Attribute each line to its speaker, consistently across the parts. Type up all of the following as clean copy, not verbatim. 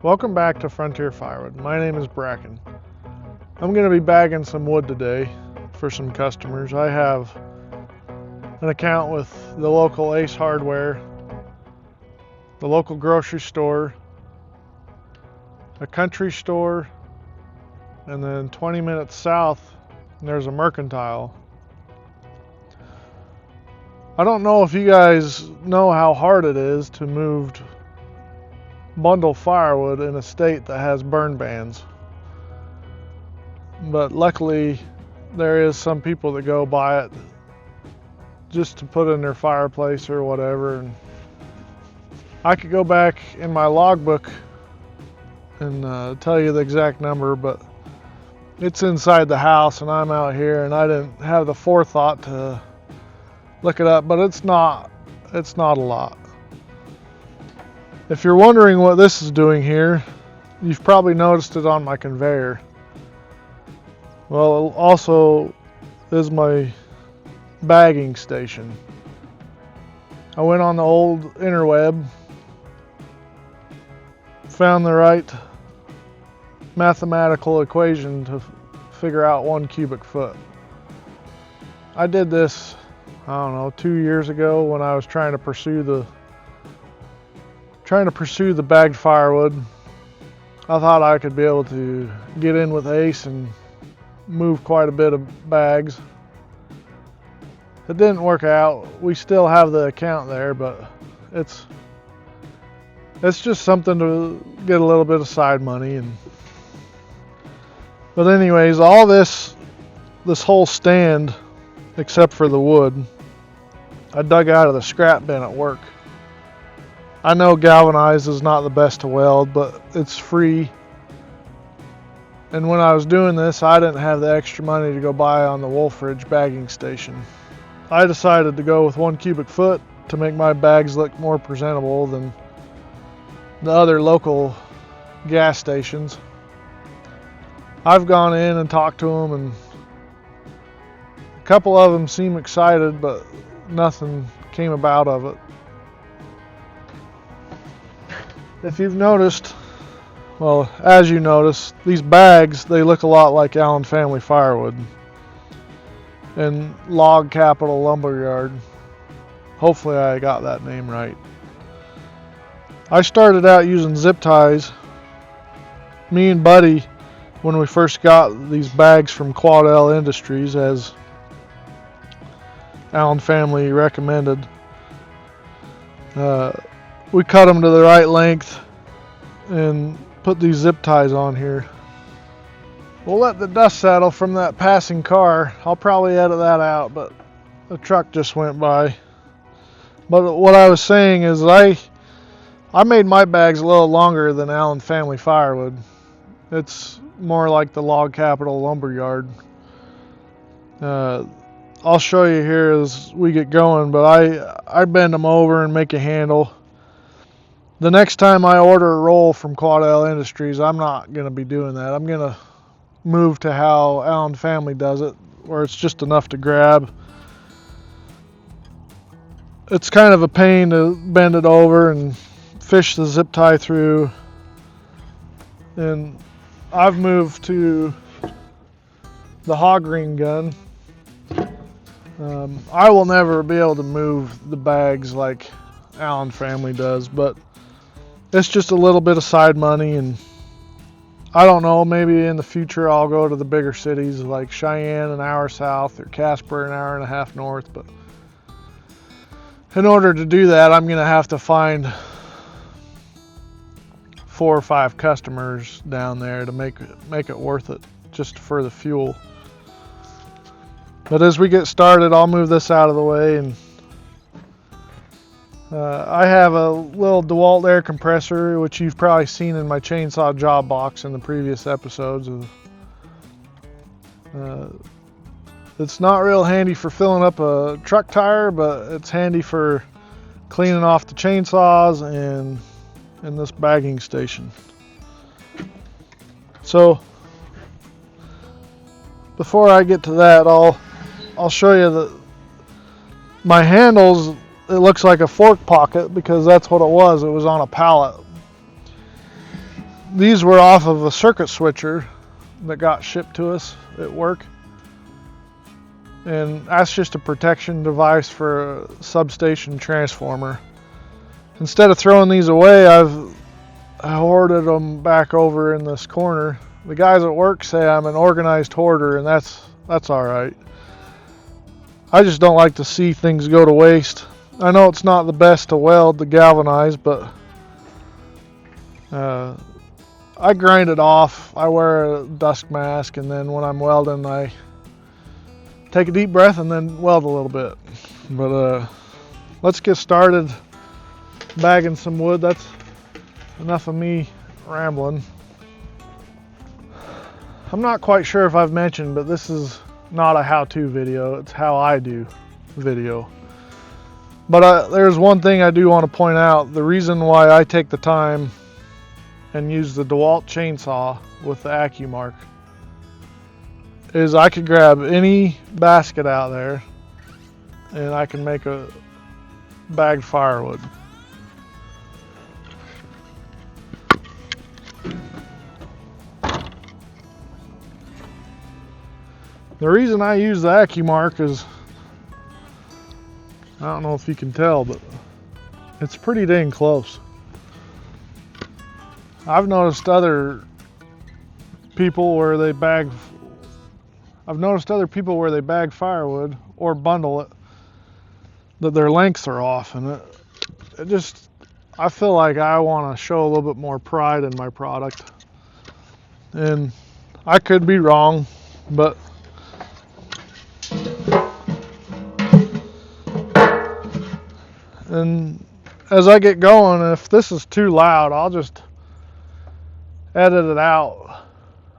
Speaker 1: Welcome back to Frontier Firewood. My name is Bracken. I'm going to be bagging some wood today for some customers. I have an account with the local Ace Hardware, the local grocery store, a country store, and then 20 minutes south there's a mercantile. I don't know if you guys know how hard it is to move bundle firewood in a state that has burn bans. But luckily there is some people that go buy it just to put in their fireplace or whatever. And I could go back in my logbook and tell you the exact number, but it's inside the house and I'm out here and I didn't have the forethought to look it up, but it's not a lot. If you're wondering what this is doing here, you've probably noticed it on my conveyor. Well, it also is my bagging station. I went on the old interweb, found the right mathematical equation to figure out 1 cubic foot. I did this, I don't know, 2 years ago when I was trying to pursue the bagged firewood. I thought I could be able to get in with Ace and move quite a bit of bags. It didn't work out. We still have the account there, but it's just something to get a little bit of side money. But anyways, all this whole stand, except for the wood, I dug out of the scrap bin at work. I know galvanized is not the best to weld, but it's free. And when I was doing this, I didn't have the extra money to go buy on the Wolfridge bagging station. I decided to go with 1 cubic foot to make my bags look more presentable than the other local gas stations. I've gone in and talked to them, and a couple of them seem excited, but nothing came about of it. If you've noticed, well, as you notice, these bags, they look a lot like Allen Family Firewood and Log Capital Lumberyard. Hopefully I got that name right. I started out using zip ties. Me and Buddy, when we first got these bags from Quadell Industries, as Allen Family recommended, we cut them to the right length and put these zip ties on here. We'll let the dust settle from that passing car. I'll probably edit that out, but the truck just went by. But what I was saying is I made my bags a little longer than Allen Family Firewood. It's more like the Log Capital Lumberyard. I'll show you here as we get going, but I bend them over and make a handle. The next time I order a roll from Quadell Industries, I'm not going to be doing that. I'm going to move to how Allen Family does it, where it's just enough to grab. It's kind of a pain to bend it over and fish the zip tie through. And I've moved to the hog ring gun. I will never be able to move the bags like Allen Family does, but it's just a little bit of side money, and I don't know, maybe in the future I'll go to the bigger cities like Cheyenne an hour south or Casper an hour and a half north, but in order to do that I'm going to have to find 4 or 5 customers down there to make it worth it just for the fuel. But as we get started, I'll move this out of the way, and I have a little DeWalt air compressor, which you've probably seen in my chainsaw job box in the previous episodes. It's not real handy for filling up a truck tire, but it's handy for cleaning off the chainsaws and in this bagging station. So before I get to that, I'll show you that my handles, it looks like a fork pocket because that's what it was. It was on a pallet. these were off of a circuit switcher that got shipped to us at work. And that's just a protection device for a substation transformer. Instead of throwing these away, I hoarded them back over in this corner. The guys at work say I'm an organized hoarder, and that's all right. I just don't like to see things go to waste. I know it's not the best to weld the galvanized, but I grind it off. I wear a dust mask, and then when I'm welding, I take a deep breath and then weld a little bit. But let's get started bagging some wood. That's enough of me rambling. I'm not quite sure if I've mentioned, but this is not a how-to video. It's how I do video. But there's one thing I do want to point out. The reason why I take the time and use the DeWalt chainsaw with the AccuMark is I could grab any basket out there and I can make a bagged firewood. The reason I use the AccuMark is, I don't know if you can tell, but it's pretty dang close. I've noticed other people where they bag firewood or bundle it, that their lengths are off, and it just, I feel like I want to show a little bit more pride in my product. And I could be wrong, but and as I get going, if this is too loud, I'll just edit it out.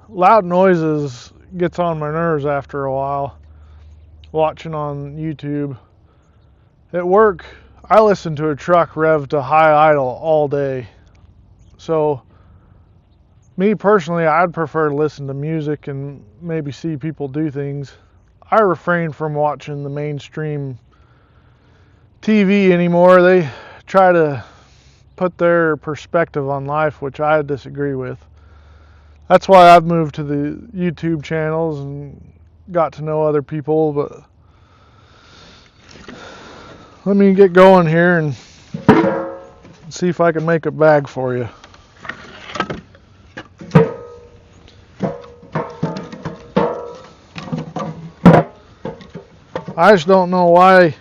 Speaker 1: Loud noises gets on my nerves after a while watching on YouTube. At work, I listen to a truck rev to high idle all day. So me personally, I'd prefer to listen to music and maybe see people do things. I refrain from watching the mainstream TV anymore. They try to put their perspective on life, which I disagree with. That's why I've moved to the YouTube channels and got to know other people. But let me get going here and see if I can make a bag for you. I just don't know why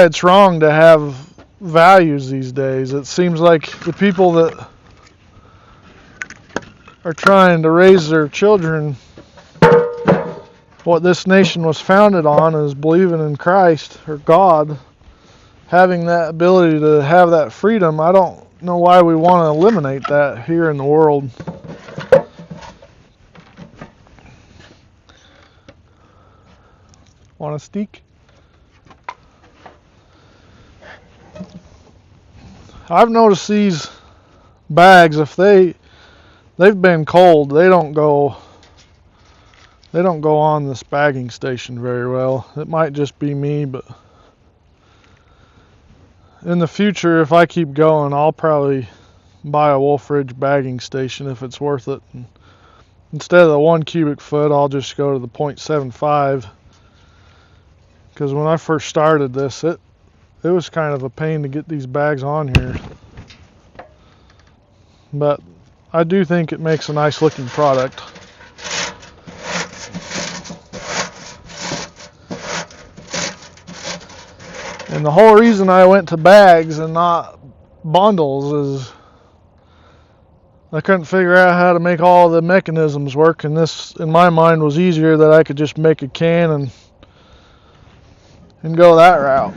Speaker 1: it's wrong to have values these days. It seems like the people that are trying to raise their children, what this nation was founded on is believing in Christ or God, having that ability to have that freedom. I don't know why we want to eliminate that here in the world. Want a steak? I've noticed these bags, if they've been cold, they don't go on this bagging station very well. It might just be me, but in the future, if I keep going, I'll probably buy a Wolf Ridge bagging station if it's worth it. And instead of the 1 cubic foot, I'll just go to the 0.75. Because when I first started this, it was kind of a pain to get these bags on here. But I do think it makes a nice looking product. And the whole reason I went to bags and not bundles is I couldn't figure out how to make all the mechanisms work, and this in my mind was easier, that I could just make a can and go that route.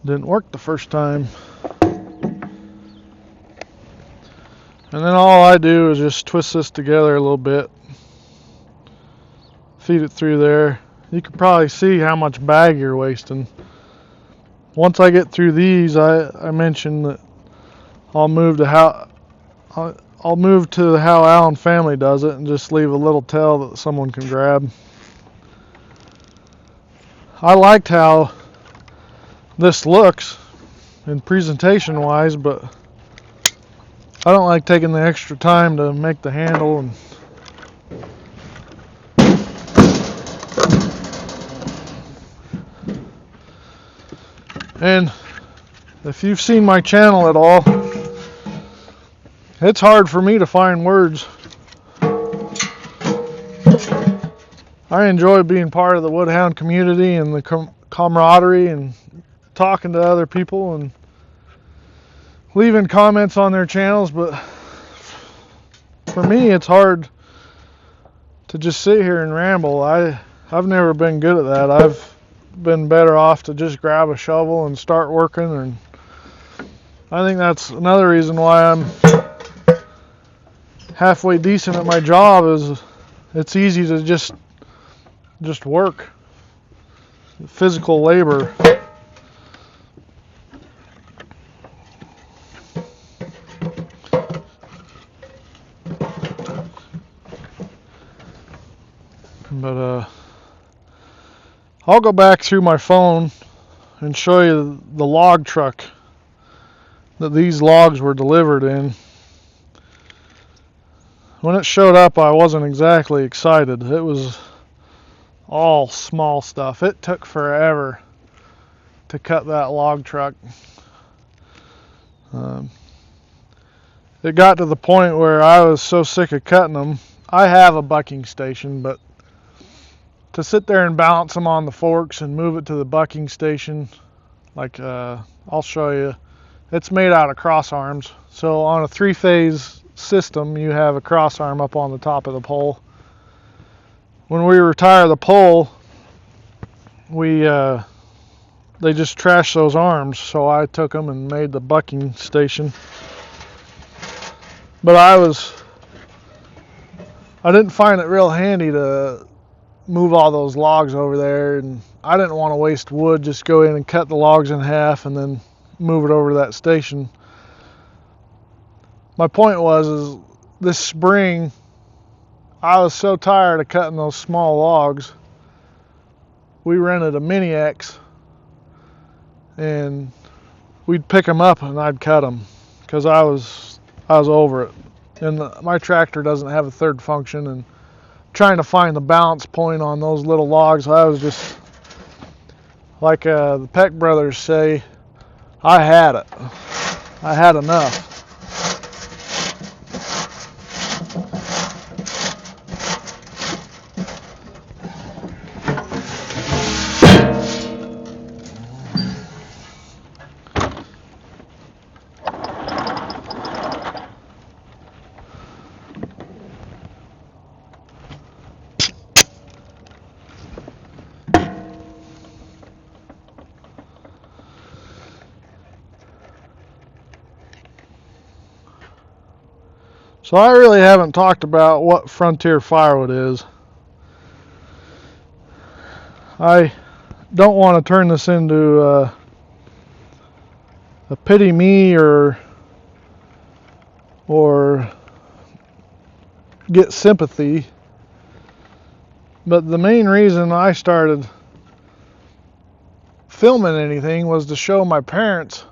Speaker 1: Didn't work the first time. And then all I do is just twist this together a little bit, feed it through there. You can probably see how much bag you're wasting. Once I get through these, I mentioned that I'll move to how Allen family does it and just leave a little tail that someone can grab. I liked how this looks in presentation wise, but I don't like taking the extra time to make the handle. And if you've seen my channel at all, it's hard for me to find words. I enjoy being part of the woodhound community and the camaraderie and talking to other people and leaving comments on their channels, but for me it's hard to just sit here and ramble. I've never been good at that. I've been better off to just grab a shovel and start working, and I think that's another reason why I'm halfway decent at my job, is it's easy to just work. Physical labor. But I'll go back through my phone and show you the log truck that these logs were delivered in. When it showed up, I wasn't exactly excited. It was all small stuff. It took forever to cut that log truck. It got to the point where I was so sick of cutting them. I have a bucking station, but to sit there and balance them on the forks and move it to the bucking station, like I'll show you, it's made out of cross arms. So on a 3-phase system, you have a cross arm up on the top of the pole. When we retire the pole, they just trashed those arms, so I took them and made the bucking station. But I didn't find it real handy to move all those logs over there, and I didn't want to waste wood. Just go in and cut the logs in half and then move it over to that station. My point is this spring I was so tired of cutting those small logs. We rented a Mini X and we'd pick them up and I'd cut them because I was over it. And my tractor doesn't have a third function, and trying to find the balance point on those little logs, I was just like the Peck brothers say, I had it. I had enough. So I really haven't talked about what Frontier firewood is. I don't want to turn this into a pity me or get sympathy. But the main reason I started filming anything was to show my parents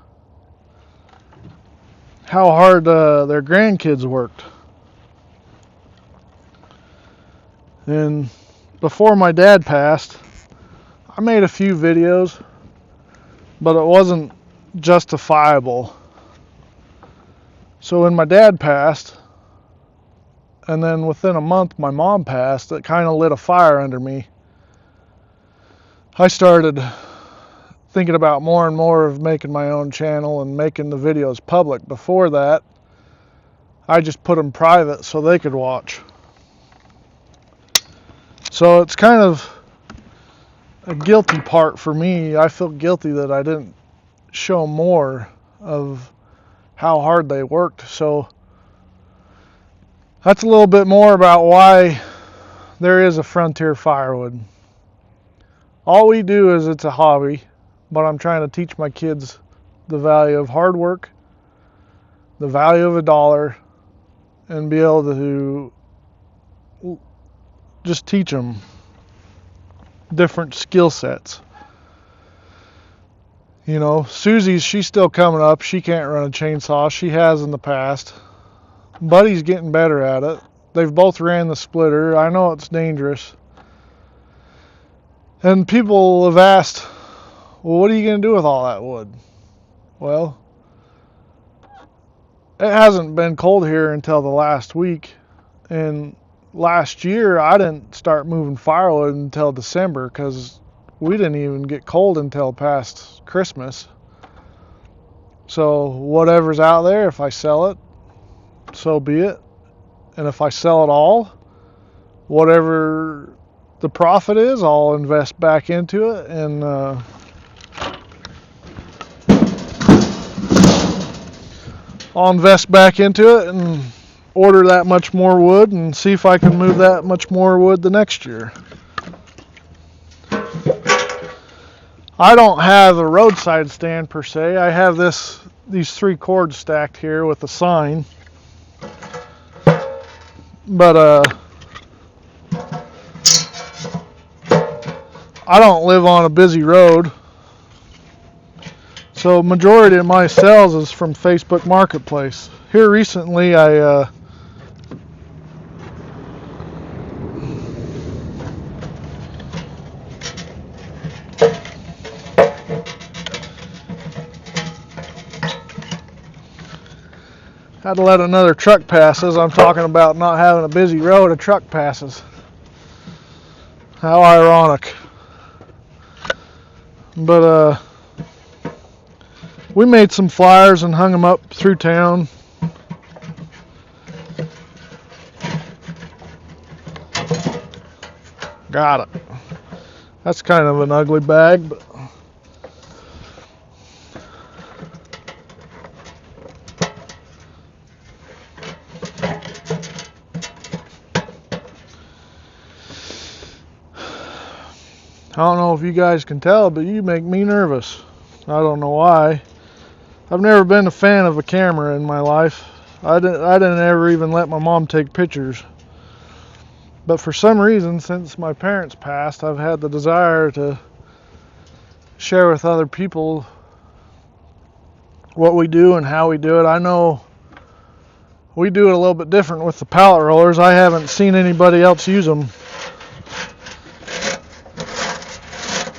Speaker 1: how hard their grandkids worked. And before my dad passed, I made a few videos, but it wasn't justifiable. So when my dad passed, and then within a month my mom passed, it kind of lit a fire under me. I started thinking about more and more of making my own channel and making the videos public. Before that, I just put them private so they could watch. So it's kind of a guilty part for me. I feel guilty that I didn't show more of how hard they worked. So that's a little bit more about why there is a Frontier Firewood. All we do is it's a hobby, but I'm trying to teach my kids the value of hard work the value of $1 and be able to just teach them different skill sets. You know, she's still coming up. She can't run a chainsaw. She has in the past. Buddy's getting better at it. They've both ran the splitter. I know it's dangerous. And people have asked, well, what are you going to do with all that wood? Well, it hasn't been cold here until the last week. And last year, I didn't start moving firewood until December because we didn't even get cold until past Christmas. So whatever's out there, if I sell it, so be it. And if I sell it all, whatever the profit is, I'll invest back into it, and and order that much more wood and see if I can move that much more wood the next year. I don't have a roadside stand per se. I have these 3 cords stacked here with a sign. But I don't live on a busy road. So majority of my sales is from Facebook Marketplace. Here recently I had to let another truck pass as I'm talking about not having a busy road. A truck passes. How ironic. But we made some flyers and hung them up through town. Got it. That's kind of an ugly bag, but I don't know if you guys can tell, but you make me nervous. I don't know why. I've never been a fan of a camera in my life. I didn't ever even let my mom take pictures. But for some reason, since my parents passed, I've had the desire to share with other people what we do and how we do it. I know we do it a little bit different with the pallet rollers. I haven't seen anybody else use them.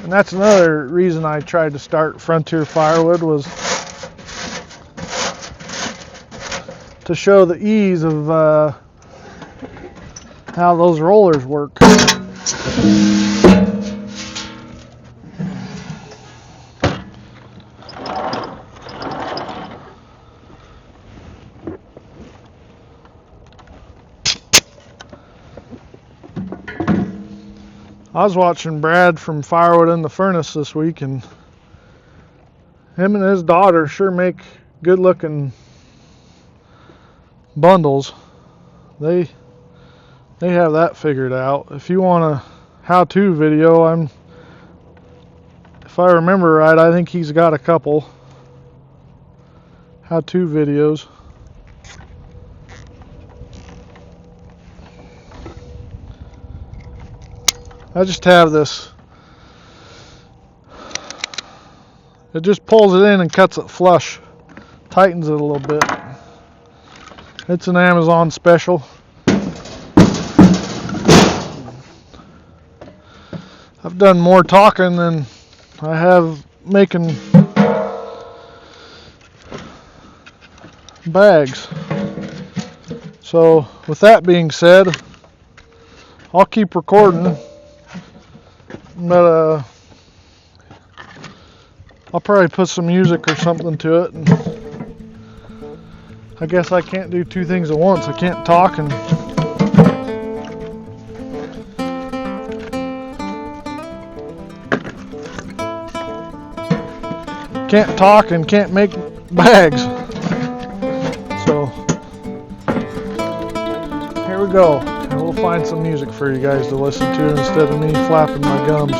Speaker 1: And that's another reason I tried to start Frontier Firewood, was to show the ease of how those rollers work. I was watching Brad from Firewood in the Furnace this week, and him and his daughter sure make good looking bundles. They have that figured out. If you want a how-to video, if I remember right, I think he's got a couple how-to videos. I just have this. It just pulls it in and cuts it flush. Tightens it a little bit. It's an Amazon special. I've done more talking than I have making bags. So with that being said, I'll keep recording. But I'll probably put some music or something to it. And I guess I can't do 2 things at once. I can't talk and can't make bags. So here we go. And we'll find some music for you guys to listen to instead of me flapping my gums.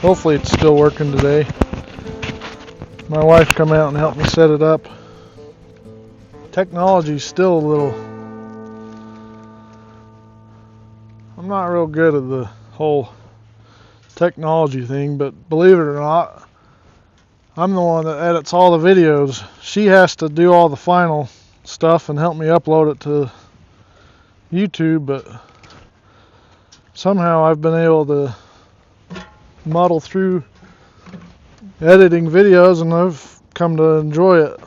Speaker 1: Hopefully it's still working today. My wife come out and helped me set it up. Technology's still a little... I'm not real good at the whole technology thing, but believe it or not, I'm the one that edits all the videos. She has to do all the final stuff and help me upload it to YouTube, but somehow I've been able to muddle through editing videos and I've come to enjoy it.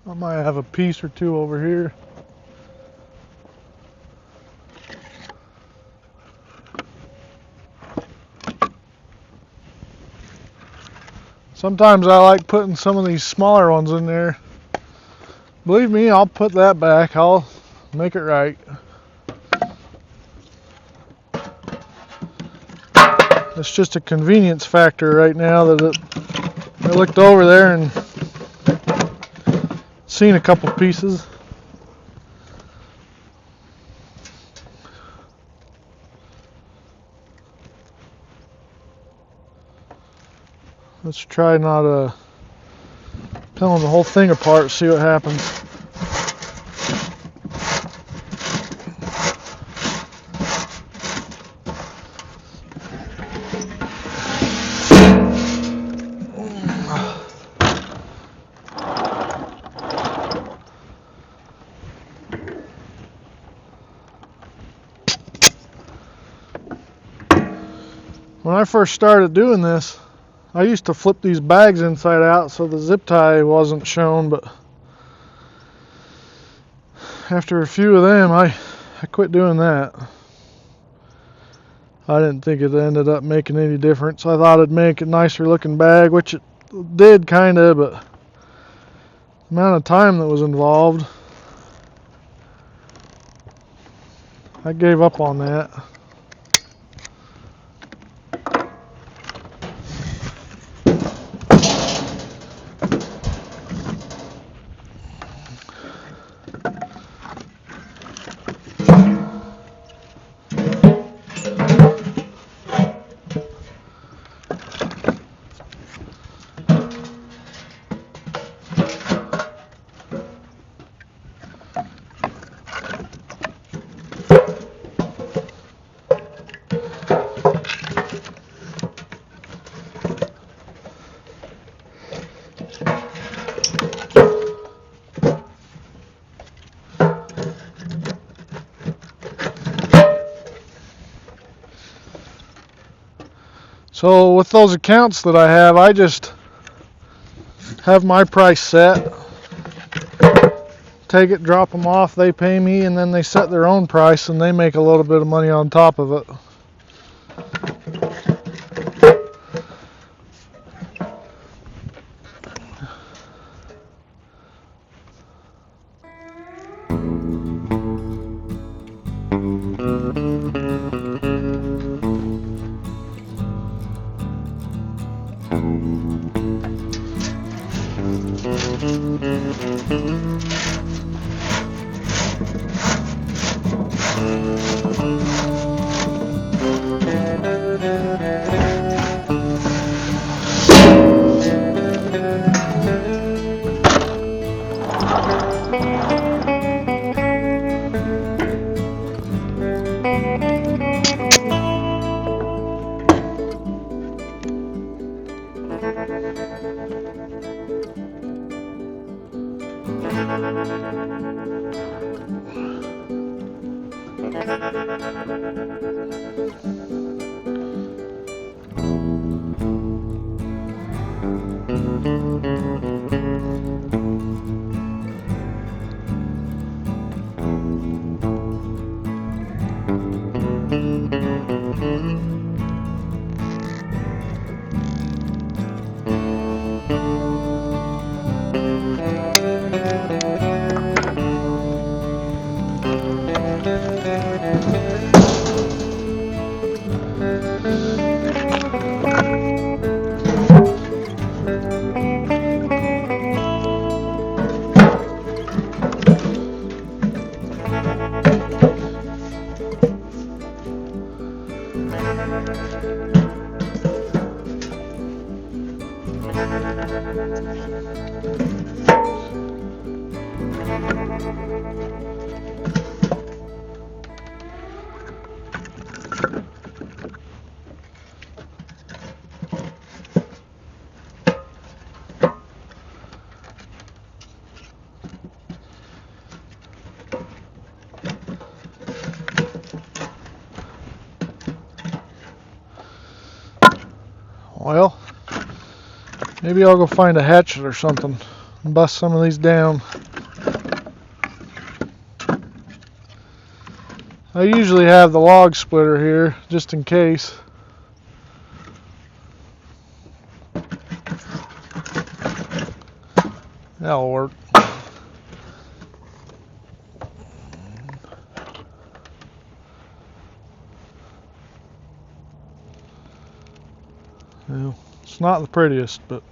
Speaker 1: I might have a piece or two over here. Sometimes I like putting some of these smaller ones in there. Believe me, I'll put that back. I'll make it right. It's just a convenience factor right now that I looked over there and seen a couple pieces. Let's try not peeling the whole thing apart, see what happens. When I first started doing this, I used to flip these bags inside out so the zip tie wasn't shown, but after a few of them, I quit doing that. I didn't think it ended up making any difference. I thought it'd make a nicer looking bag, which it did kinda, but the amount of time that was involved, I gave up on that. So with those accounts that I have, I just have my price set. take it, drop them off, they pay me, and then they set their own price and they make a little bit of money on top of it. Well, maybe I'll go find a hatchet or something and bust some of these down. I usually have the log splitter here just in case. That'll work. Well, it's not the prettiest, but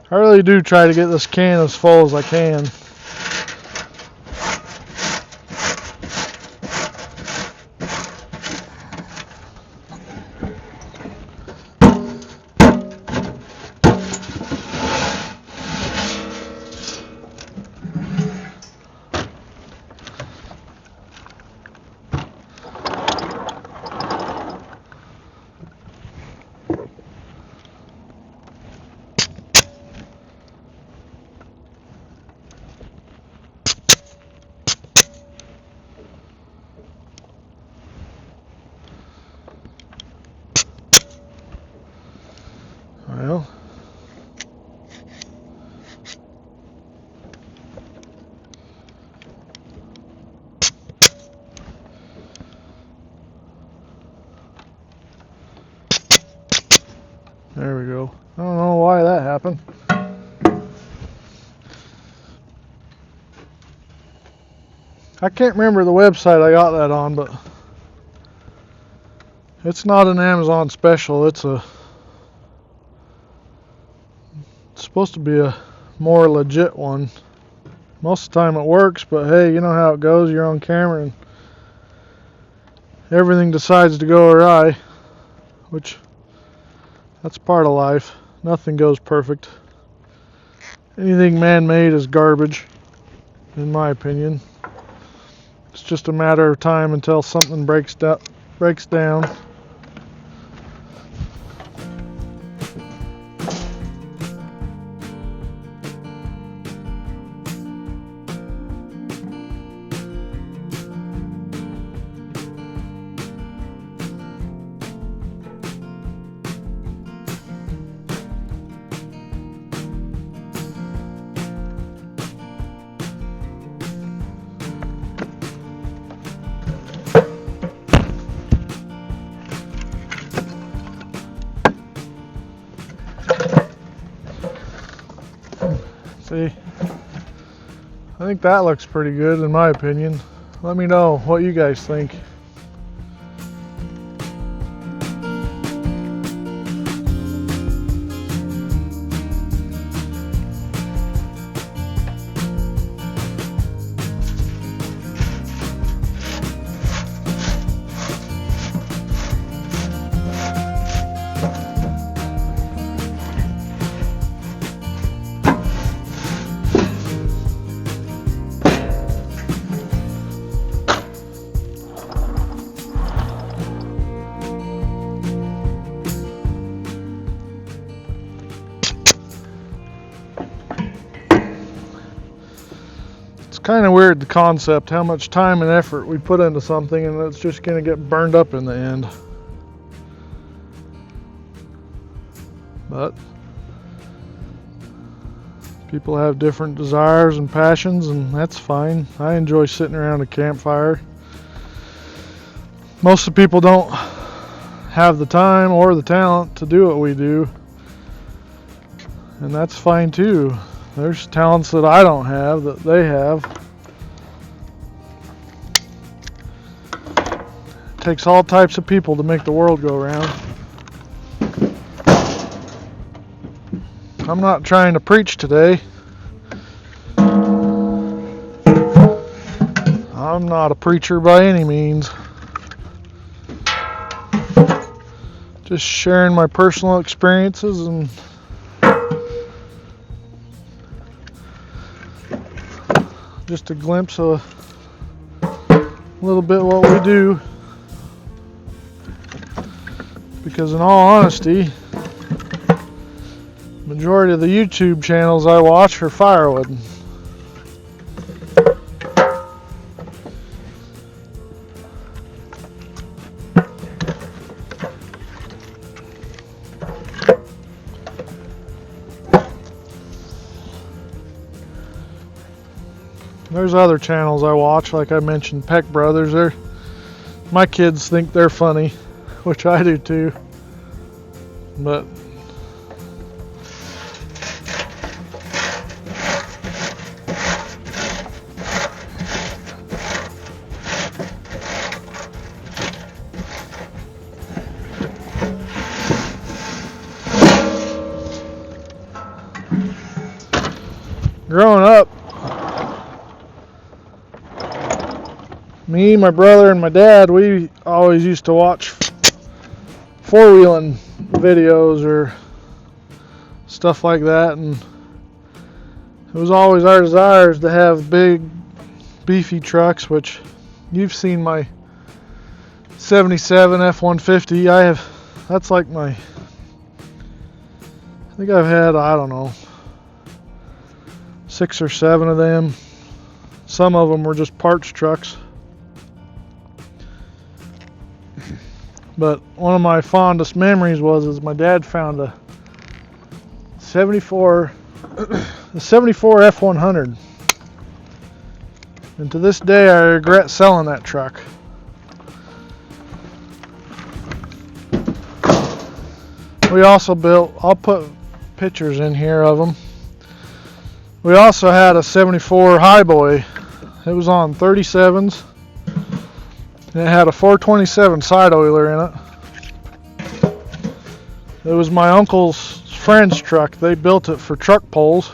Speaker 1: I really do try to get this can as full as I can. Well, there we go. I don't know why that happened. I can't remember the website I got that on, but it's not an Amazon special. It's supposed to be a more legit one. Most of the time it works, but hey, you know how it goes. You're on camera and everything decides to go awry, which that's part of life. Nothing goes perfect. Anything man-made is garbage, in my opinion. It's just a matter of time until something breaks down. See, I think that looks pretty good in my opinion. Let me know what you guys think. Kind of weird, the concept, how much time and effort we put into something and it's just going to get burned up in the end. But people have different desires and passions, and that's fine. I enjoy sitting around a campfire. Most of the people don't have the time or the talent to do what we do, and that's fine too. There's talents that I don't have that they have. It takes all types of people to make the world go round. I'm not trying to preach today. I'm not a preacher by any means. Just sharing my personal experiences and just a glimpse of a little bit what we do, because in all honesty, majority of the YouTube channels I watch are firewood. There's other channels I watch, like I mentioned, Peck Brothers. My kids think they're funny, which I do too. But growing up, me, my brother, and my dad, we always used to watch four-wheeling videos or stuff like that, and it was always our desires to have big, beefy trucks, which you've seen my 77 F-150. That's like I think I've had, I don't know, 6 or 7 of them. Some of them were just parts trucks. But one of my fondest memories was my dad found a 74 F-100, and to this day I regret selling that truck. We also built, I'll put pictures in here of them. We also had a 74 Highboy. It was on 37s. And it had a 427 side oiler in it. It was my uncle's friend's truck. They built it for truck pulls.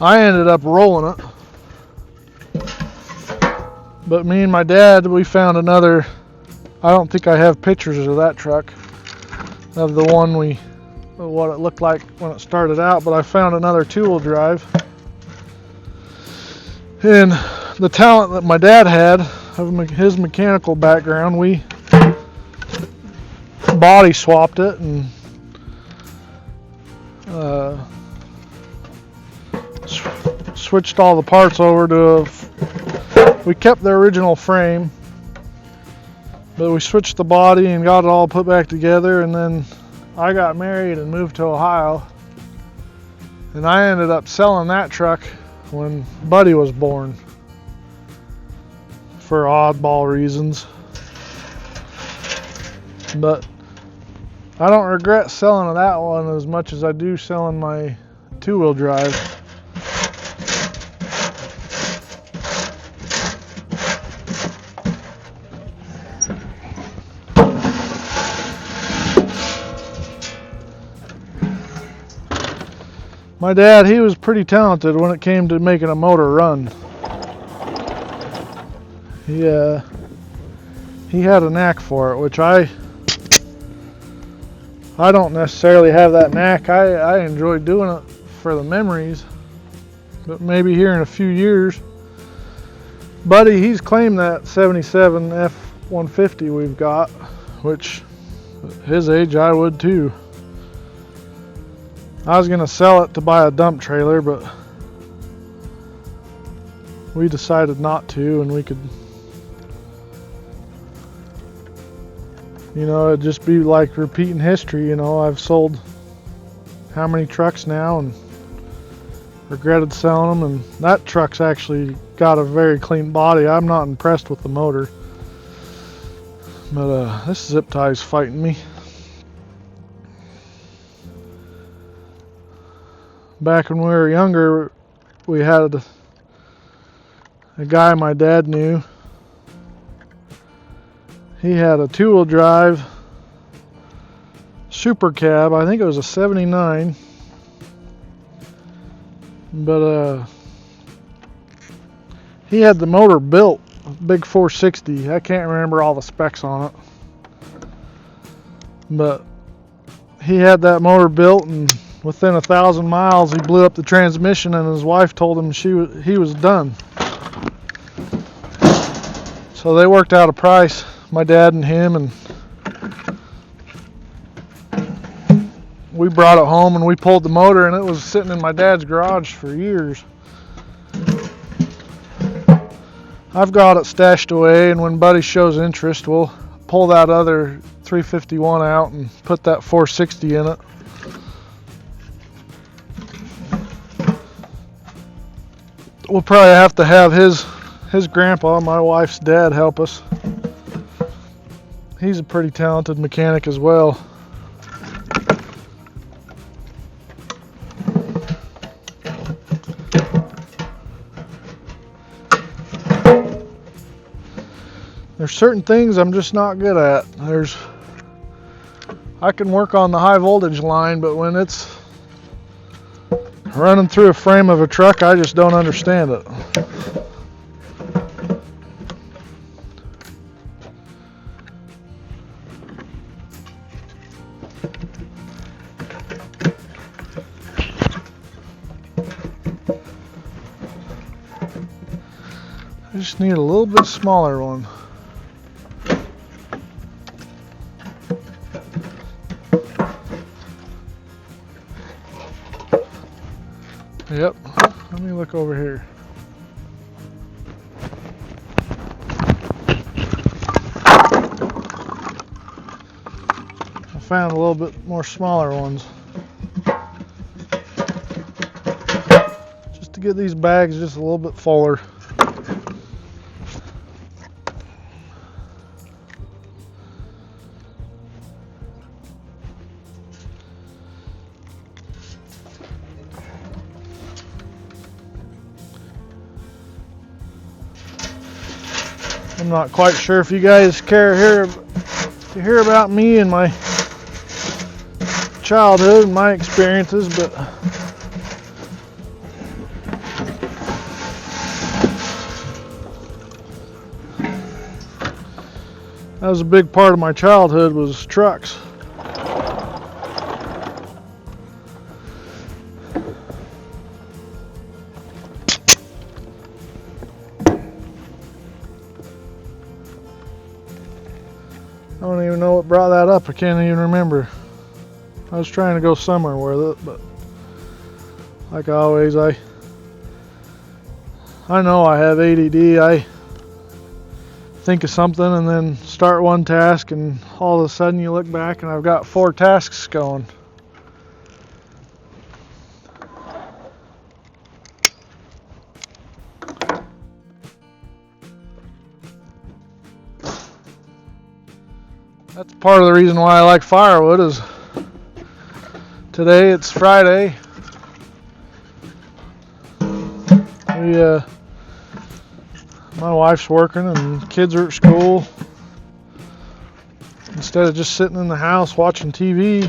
Speaker 1: I ended up rolling it. But me and my dad, we found another, I don't think I have pictures of that truck, of the one what it looked like when it started out, but I found another two-wheel drive. And the talent that my dad had, of his mechanical background, we body swapped it and switched all the parts over to we kept the original frame, but we switched the body and got it all put back together. And then I got married and moved to Ohio, and I ended up selling that truck when Buddy was born, for oddball reasons. But I don't regret selling that one as much as I do selling my two-wheel drive. My dad, he was pretty talented when it came to making a motor run. He had a knack for it, which I don't necessarily have that knack. I enjoy doing it for the memories, but maybe here in a few years. Buddy, he's claimed that 77 F-150 we've got, which at his age I would too. I was gonna sell it to buy a dump trailer, but we decided not to, and we could, you know, it'd just be like repeating history. You know, I've sold how many trucks now and regretted selling them, and that truck's actually got a very clean body. I'm not impressed with the motor, but this zip tie's fighting me. Back when we were younger, we had a guy my dad knew. He had a 2-wheel drive super cab. I think it was a 79, but he had the motor built, big 460. I can't remember all the specs on it, but he had that motor built, and within 1,000 miles he blew up the transmission, and his wife told him he was done. So they worked out a price, my dad and him, and we brought it home and we pulled the motor, and it was sitting in my dad's garage for years. I've got it stashed away, and when Buddy shows interest, we'll pull that other 351 out and put that 460 in it. We'll probably have to have his grandpa, my wife's dad, help us. He's a pretty talented mechanic as well. There's certain things I'm just not good at. I can work on the high voltage line, but when it's running through a frame of a truck, I just don't understand it. I just need a little bit smaller one. Yep, let me look over here. I found a little bit more smaller ones. Just to get these bags just a little bit fuller. I'm not quite sure if you guys care to hear about me and my childhood and my experiences, but that was a big part of my childhood, was trucks. I don't even know what brought that up. I can't even remember. I was trying to go somewhere with it, but like always, I know I have ADD. I think of something and then start one task, and all of a sudden you look back and I've got 4 tasks going. That's part of the reason why I like firewood. Is today it's Friday. My wife's working and kids are at school. Instead of just sitting in the house watching TV,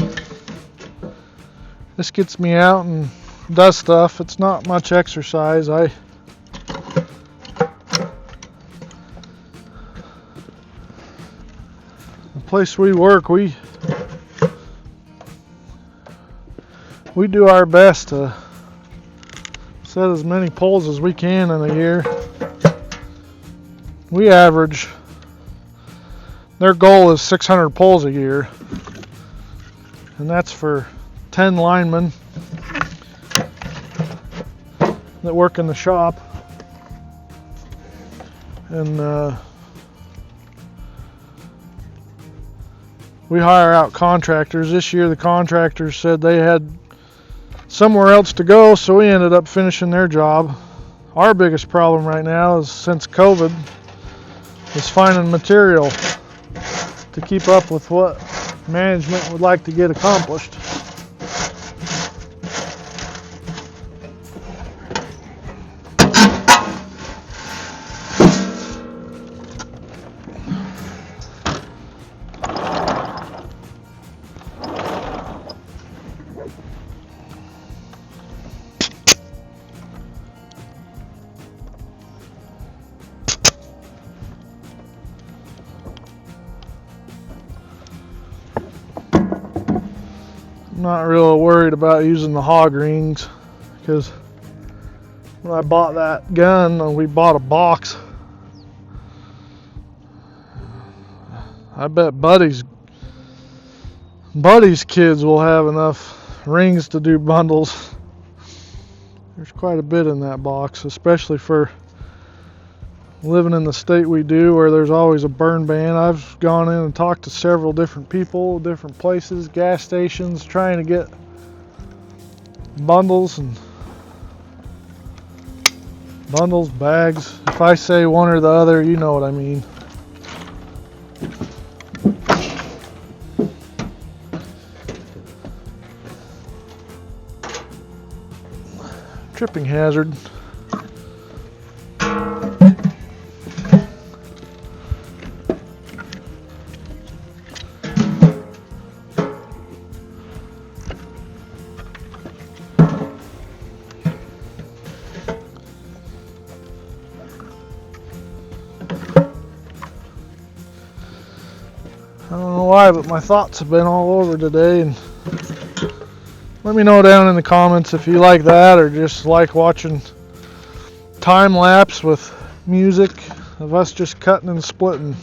Speaker 1: this gets me out and does stuff. It's not much exercise. The place we work, we do our best to set as many poles as we can in a year. We average, their goal is 600 poles a year, and that's for 10 linemen that work in the shop. And we hire out contractors. This year the contractors said they had somewhere else to go, so we ended up finishing their job. Our biggest problem right now is, since COVID, is finding material to keep up with what management would like to get accomplished. I'm not really worried about using the hog rings, because when I bought that gun, we bought a box. I bet Buddy's kids will have enough rings to do bundles. There's quite a bit in that box, especially for living in the state we do, where there's always a burn ban. I've gone in and talked to several different people, different places, gas stations, trying to get bundles, bags. If I say one or the other, you know what I mean. Tripping hazard. I don't know why, but my thoughts have been all over today, and let me know down in the comments if you like that, or just like watching time lapse with music of us just cutting and splitting.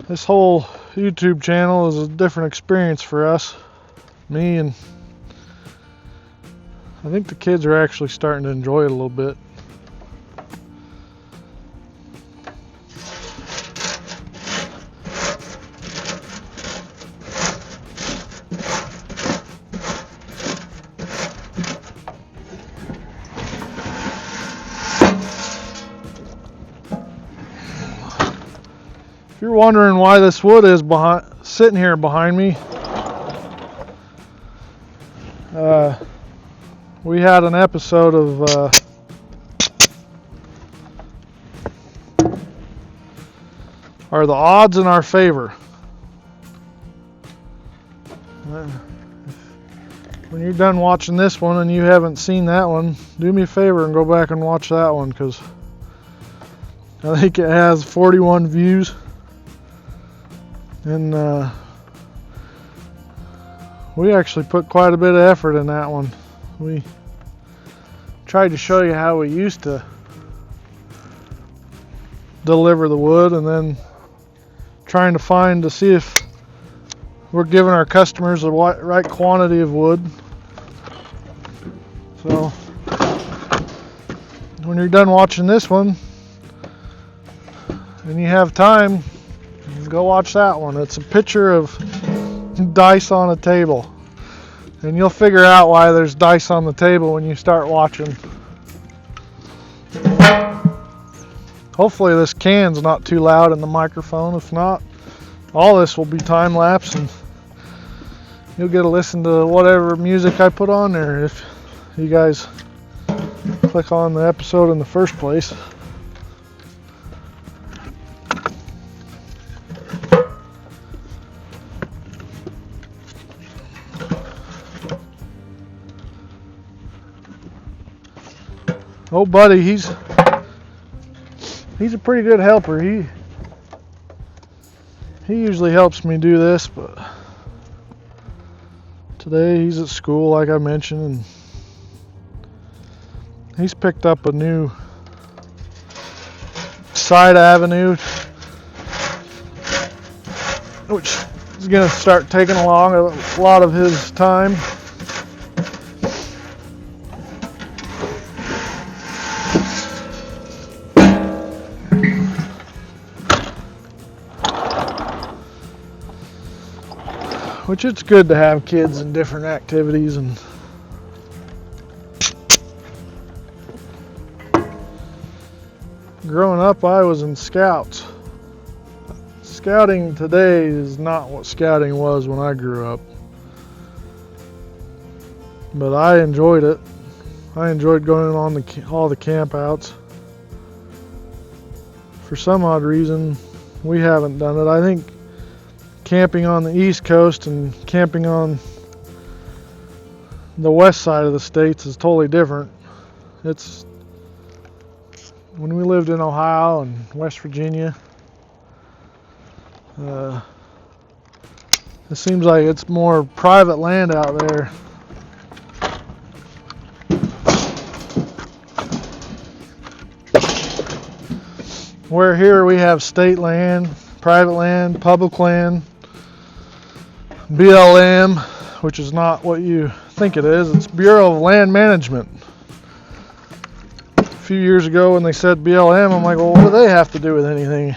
Speaker 1: This whole YouTube channel is a different experience for us, me, and I think the kids are actually starting to enjoy it a little bit. If you're wondering why this wood is sitting here behind me, we had an episode of Are the Odds in Our Favor. When you're done watching this one and you haven't seen that one, do me a favor and go back and watch that one, because I think it has 41 views. And we actually put quite a bit of effort in that one. We tried to show you how we used to deliver the wood, and then trying to see if we're giving our customers the right quantity of wood. So when you're done watching this one and you have time, go watch that one. It's a picture of dice on a table, and you'll figure out why there's dice on the table when you start watching. Hopefully this can's not too loud in the microphone. If not, all this will be time lapse, and you'll get to listen to whatever music I put on there if you guys click on the episode in the first place. Oh, buddy, he's a pretty good helper. He usually helps me do this, but today he's at school, like I mentioned, and he's picked up a new side avenue, which is going to start taking along a lot of his time. Which it's good to have kids in different activities. And growing up, I was in scouts. Scouting today is not what scouting was when I grew up. But I enjoyed it. I enjoyed going on all the campouts. For some odd reason, we haven't done it. I think camping on the East Coast and camping on the west side of the states is totally different. It's when we lived in Ohio and West Virginia, it seems like it's more private land out there. Where here we have state land, private land, public land, BLM, which is not what you think it is. It's Bureau of Land Management. A few years ago when they said BLM, I'm like, well, what do they have to do with anything?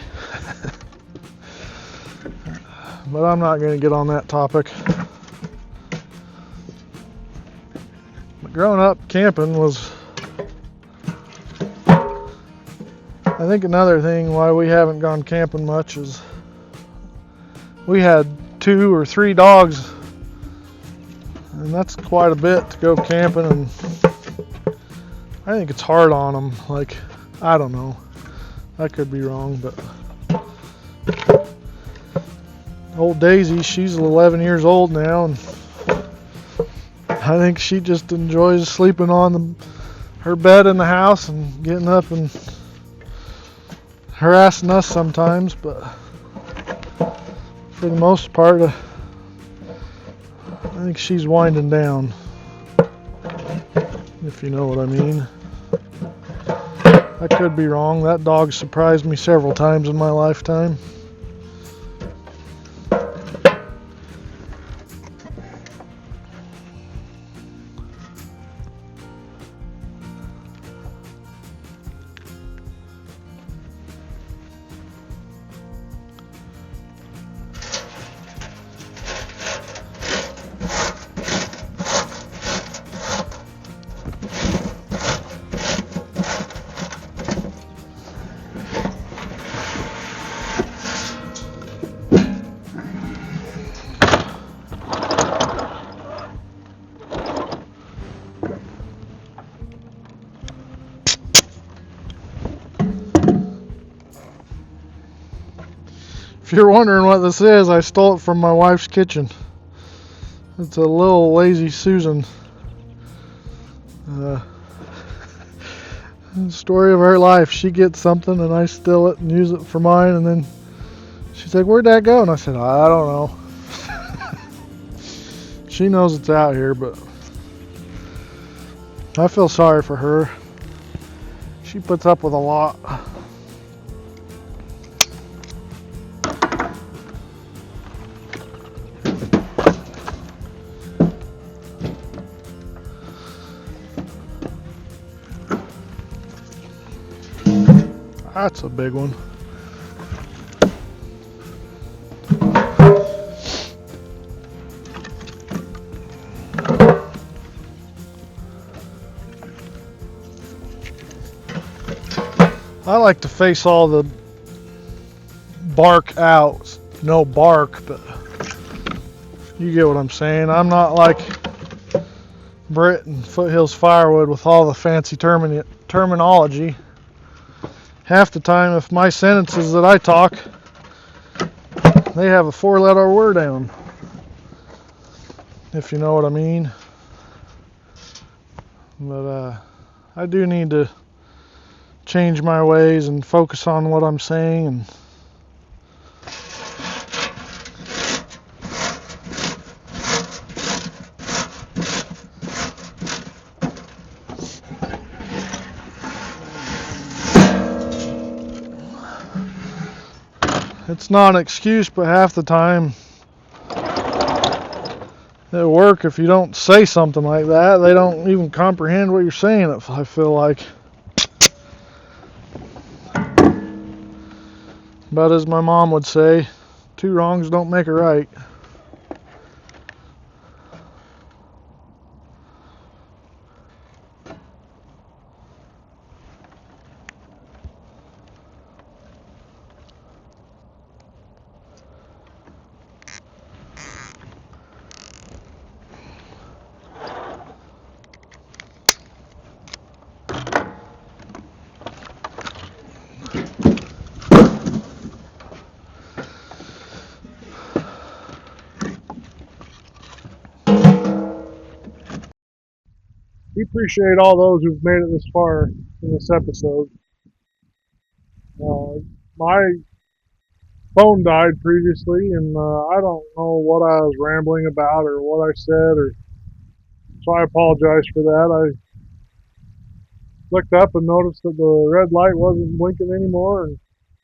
Speaker 1: But I'm not going to get on that topic. But growing up, camping was, I think another thing why we haven't gone camping much is we had 2 or 3 dogs, and that's quite a bit to go camping, and I think it's hard on them. Like, I don't know, I could be wrong, but old Daisy, she's 11 years old now, and I think she just enjoys sleeping on her bed in the house and getting up and harassing us sometimes, but for the most part, I think she's winding down, if you know what I mean. I could be wrong. That dog surprised me several times in my lifetime. If you're wondering what this is, I stole it from my wife's kitchen. It's a little lazy Susan. Story of her life. She gets something and I steal it and use it for mine, and then she's like, "Where'd that go?" And I said, "I don't know." She knows it's out here, but I feel sorry for her. She puts up with a lot. That's a big one. I like to face all the bark out. No bark, but you get what I'm saying. I'm not like Britt and Foothills Firewood with all the fancy terminology. Half the time, if my sentences that I talk, they have a 4-letter word down, if you know what I mean. But I do need to change my ways and focus on what I'm saying. And it's not an excuse, but half the time at work, if you don't say something like that, they don't even comprehend what you're saying, I feel like. But as my mom would say, 2 wrongs don't make a right. We appreciate all those who've made it this far in this episode. My phone died previously, and I don't know what I was rambling about or what I said, or so I apologize for that. I looked up and noticed that the red light wasn't blinking anymore, and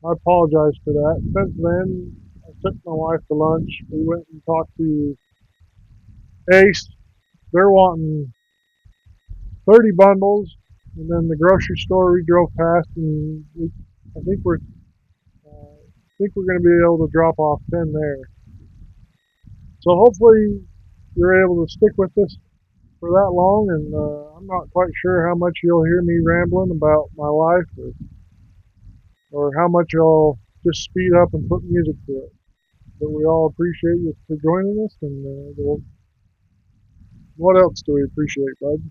Speaker 1: I apologize for that. Since then, I took my wife to lunch. We went and talked to Ace. They're wanting 30 bundles, and then the grocery store we drove past, and I think we're going to be able to drop off 10 there. So hopefully you're able to stick with us for that long, and I'm not quite sure how much you'll hear me rambling about my life, or how much you'll just speed up and put music to it. But we all appreciate you for joining us, and what else do we appreciate, bud?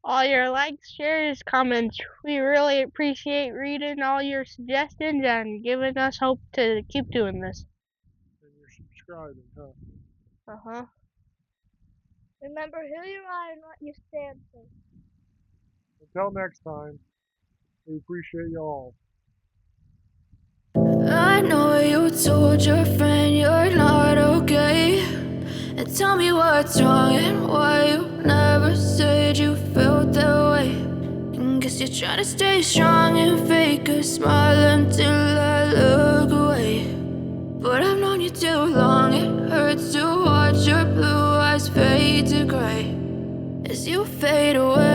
Speaker 2: All your likes, shares, comments. We really appreciate reading all your suggestions and giving us hope to keep doing this.
Speaker 1: And you're subscribing, huh?
Speaker 2: Uh-huh. Remember who you are and what you stand for.
Speaker 1: Until next time, we appreciate you all.
Speaker 3: I know you told your friend you're not okay, and tell me what's wrong and why you never said you felt that way. And guess you're trying to stay strong and fake a smile until I look away. But I've known you too long, it hurts to watch your blue eyes fade to gray as you fade away.